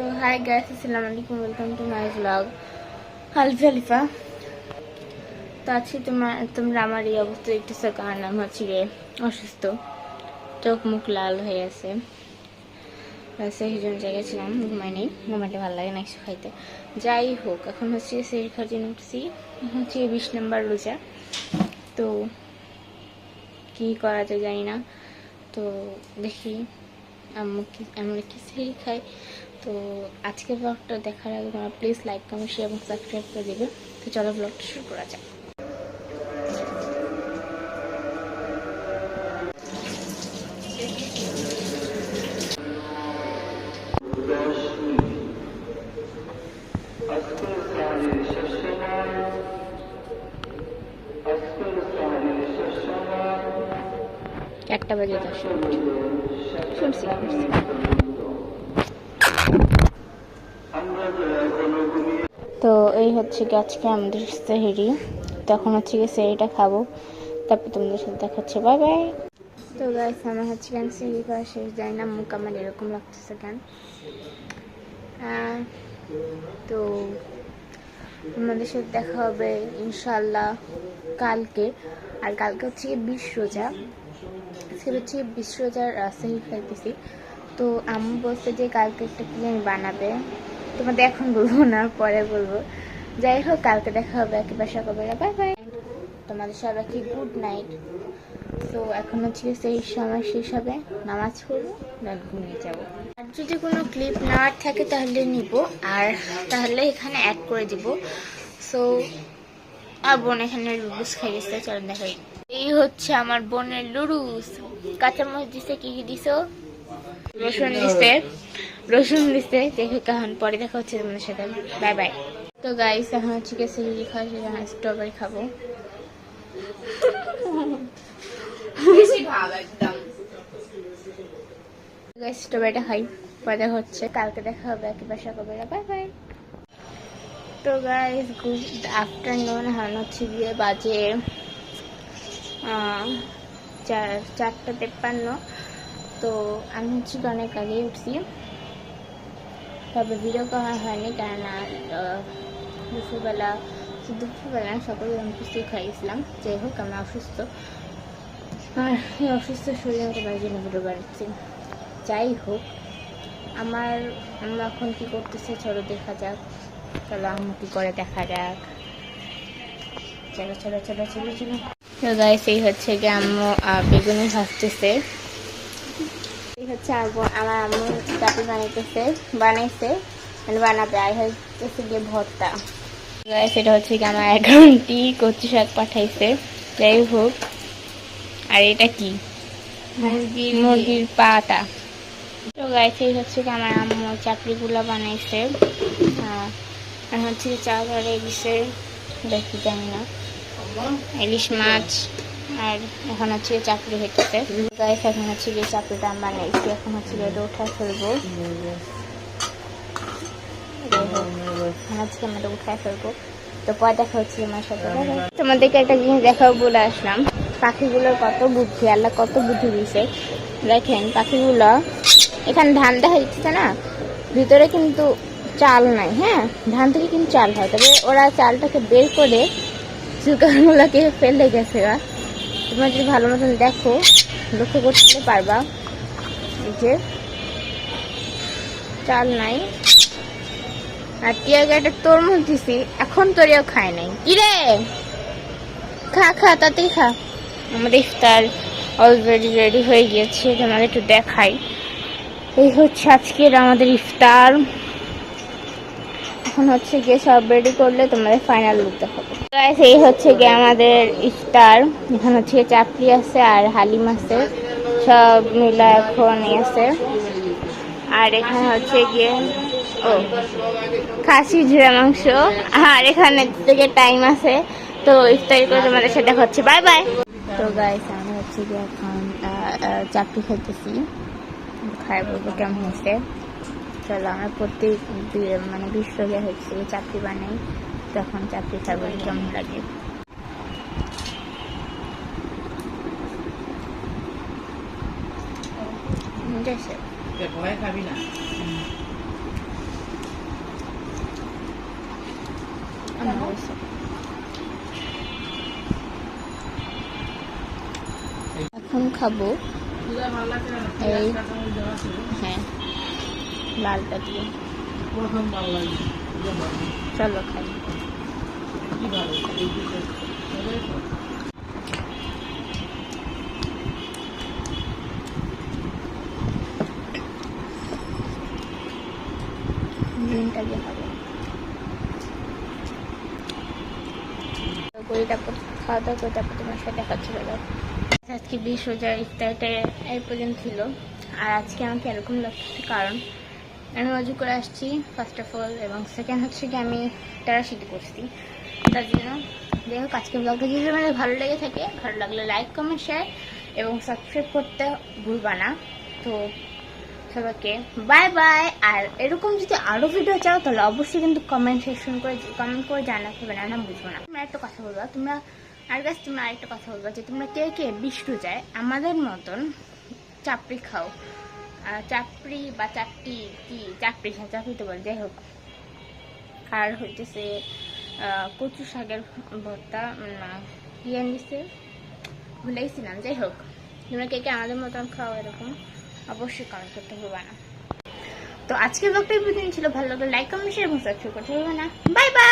তো hi guys, আসসালামু আলাইকুম, welcome to my blog Alifa. তো আজকে তোমরা আমার এই অবস্থা দেখতেছো, কারণ আমি হচ্ছে গিয়ে অসুস্থ, চোখ মুখ লাল হয়ে আছে। সেই জন্য জায়গায় ছিলাম, ঘুমাইনি, ঘুমাইতে ভালো লাগে না কিছু খাইতে। যাই হোক, এখন হচ্ছে সেই খাওয়ার জন্য উঠছি, হচ্ছে 20 নম্বর রোজা। তো কি করা যায় জানি না, তো দেখি আমরা কি সেই খাই। তো আজকের ব্লগটা দেখার আগে তোমরা প্লিজ লাইক, কমেন্ট, শেয়ার এবং সাবস্ক্রাইব করে দেবে। তো চলো ব্লগটা শুরু করা যাক। একটা বাজে 10 মিনিট শুনছি। তো এই হচ্ছে কি আজকে আমাদের সেহরি। তখন হচ্ছে কি সেহরিটা খাবো, তারপর তোমাদের সাথে দেখা হচ্ছে। Bye bye. তো গাইস, আমার হচ্ছে কেন সেহরি খাওয়া শেষ, জানি না মুখ আমার এরকম লাগতেছে কেন। তো তোমাদের সাথে দেখা হবে ইনশাল্লাহ কালকে। আর কালকে হচ্ছে 20 রোজা, আজকে হচ্ছে 20 রোজার সেহরি খাইতেছি। তো আম্মু বলছে যে কালকে একটা কি জানি বানাবে, তোমাদের এখন বলবো না, পরে বলবো। যাই হোক, কালকে দেখা হবে একেবারে সকালবেলা। বাই বাই, তোমাদের সবাইকে গুড নাইট। তো এখন হচ্ছে সেই সময় শেষ হবে, নামাজ পড়বো, ঘুমিয়ে যাবো। আর যদি কোনো ক্লিপ না থাকে তাহলে নিব, আর তাহলে এখানে অ্যাড করে দিব। সো আর বোন এখানে লুডুস খাই গেছে, চলেন দেখাই। এই হচ্ছে আমার বোনের লুডুস। কাঁচামরিচ দিছে, কি কি দিছো? রসুন দিছে। দেখে কাহান পরে দেখা হচ্ছে তোমাদের সাথে। Bye bye. তো গাইস, এখন হচ্ছে কি সেহরি খাওয়া শেষ, এখন স্ট্রবেরি খাবো। স্ট্রবেরিটা খাই, পরে দেখা হচ্ছে কালকে দেখা হবে একেবারে সকালবেলা। Bye bye. তো গাইস, গুড আফটারনুন। এখন হচ্ছে গিয়ে বাজে 4:53। তো আমি হচ্ছে অনেক আগে উঠছি, তবে ভিডিও করা হয়নি, কেননা দুপুরবেলা সকালে আমি কিছুই খাইছিলাম। যাই হোক, আমি অসুস্থ, আর এই অসুস্থ শরীরে আমাকে বাড়ির জন্য ভিডিও বানাচ্ছি। যাই হোক, আমার আম্মা এখন কি করতেছে চলো দেখা যাক। চলো আম্মু কি করে দেখা যাক। চলো চলো চলো চলো চলো। তো গাইস, এই হচ্ছে গিয়ে আম্মু বেগুনি ভাজতেছে। এই হচ্ছে আমার আম্মু চাটনি বানাইছে মানে বানাবে। আর হচ্ছে গিয়ে ভর্তা। গাইস, এটা হচ্ছে গিয়ে আমার অ্যাকাউন্টটি কচু শাক পাঠাইছে। যাই হোক, আর এটা কি মুরগির পাটা। তো গাইস, এই হচ্ছে কি আমার আম্মু চাপড়িগুলো বানাইছে। আর হচ্ছে চাউলে দিছে, দেখি জানি না, ইলিশ মাছ। আর এখন হচ্ছে চাপড়ি হইতেছে। গাইস, এখন হচ্ছে গিয়ে চাপড়িটা আমি বানাইছি, এখন হচ্ছে এটা উঠায় ফেলবো। আজকে আমরা উঠায় ফেলবো। তো পরে দেখা হচ্ছে আমার সাথে। তোমাদেরকে একটা জিনিস দেখাবো বলে আসলাম, পাখিগুলোর কত বুদ্ধি, আল্লাহ কত বুদ্ধি দিয়েছে। দেখেন পাখিগুলো, এখানে ধান দেখা যাচ্ছে না, ভিতরে কিন্তু চাল নাই। হ্যাঁ, ধান থেকে কিন্তু চাল হয়, তবে ওরা চালটাকে বের করে চুকাগুলোকে ফেলে গেছে। তোমরা যদি ভালো মতন দেখো, লক্ষ্য করতে পারবা যে চাল নাই। আর টিয়াকে একটা তরমুজ দিছি, এখন তোরিও খায় নাই। কিরে, খা খা, তাতেই খা। আমাদের ইফতার অলরেডি রেডি হয়ে গিয়েছে, তোমাদের একটু দেখাই। এই হচ্ছে আজকের আমাদের ইফতার। এখন হচ্ছে গিয়ে সব রেডি করলে তোমাদের ফাইনাল লুক দেখাবো। এই হচ্ছে গিয়ে আমাদের ইফতার। এখানে হচ্ছে চাপড়ি আছে আর হালিম আছে, সব মিলা এখন আছে। আর এখানে হচ্ছে গিয়ে খাসি ঝুড়া মাংস। আর এখানে থেকে টাইম আছে, তো ইফতারি করে তোমাদের সাথে দেখা হচ্ছে। Bye bye. তো গাইস, আমরা হচ্ছে গিয়ে এখন চাপড়ি খেতেছি, খাই বলবো কেমন হয়েছে। চলো, আমরা প্রত্যেক মানে 20 রোজা হচ্ছে চাপড়ি বানাই, তখন চাপড়ি খাবো কেমন লাগে। খাবি না খাবো এই হ্যাঁ লালটা দিয়ে চলো খাই গ্রিনটা দিয়ে খাবো গড়িটা খাওয়া দাওয়া করে তারপর তোমার সাথে দেখা চলে যাও আজকে 20 রোজার ইফতারটা এই পর্যন্ত ছিল আর আজকে আমাকে এরকম লাগছে কারণ আমি অজু করে আসছি ফার্স্ট অফ অল এবং সেকেন্ড হচ্ছে কি আমি টেরাশিটি করছি তার জন্য যাই হোক আজকে ব্লগটা যদি তোমাদের ভালো লেগে থাকে ভালো লাগলে লাইক কমেন্ট শেয়ার এবং সাবস্ক্রাইব করতে ভুলবা না তো সবাইকে বাই বাই আর এরকম যদি আরও ভিডিও চাও তাহলে অবশ্যই কিন্তু কমেন্ট সেকশন করে কমেন্ট করে জানাতে হবে না বুঝবো না তোমরা একটা কথা বলবা তোমরা তোমরা আরেকটা কথা বলবা যে তোমরা কে কে 20 রোজায় আমাদের মতন চাপড়ি খাও চাপড়ি বা চাপটি কি চাপড়ি চাপড়ি তো বল যাই হোক আর হইতেছে কচু শাকের ভর্তা ইয়ে নিচ্ছে ভুলেইছিলাম যাই হোক তোমরা কে কে আমাদের মতন খাও এরকম অবশ্যই কমেন্ট করতে ভুলবা না তো আজকের ব্লগটা এই পর্যন্ত ছিল ভালো লাগলে লাইক কমেন্ট শেয়ার এবং সাবস্ক্রাইব করতে ভুলবা না বাই বাই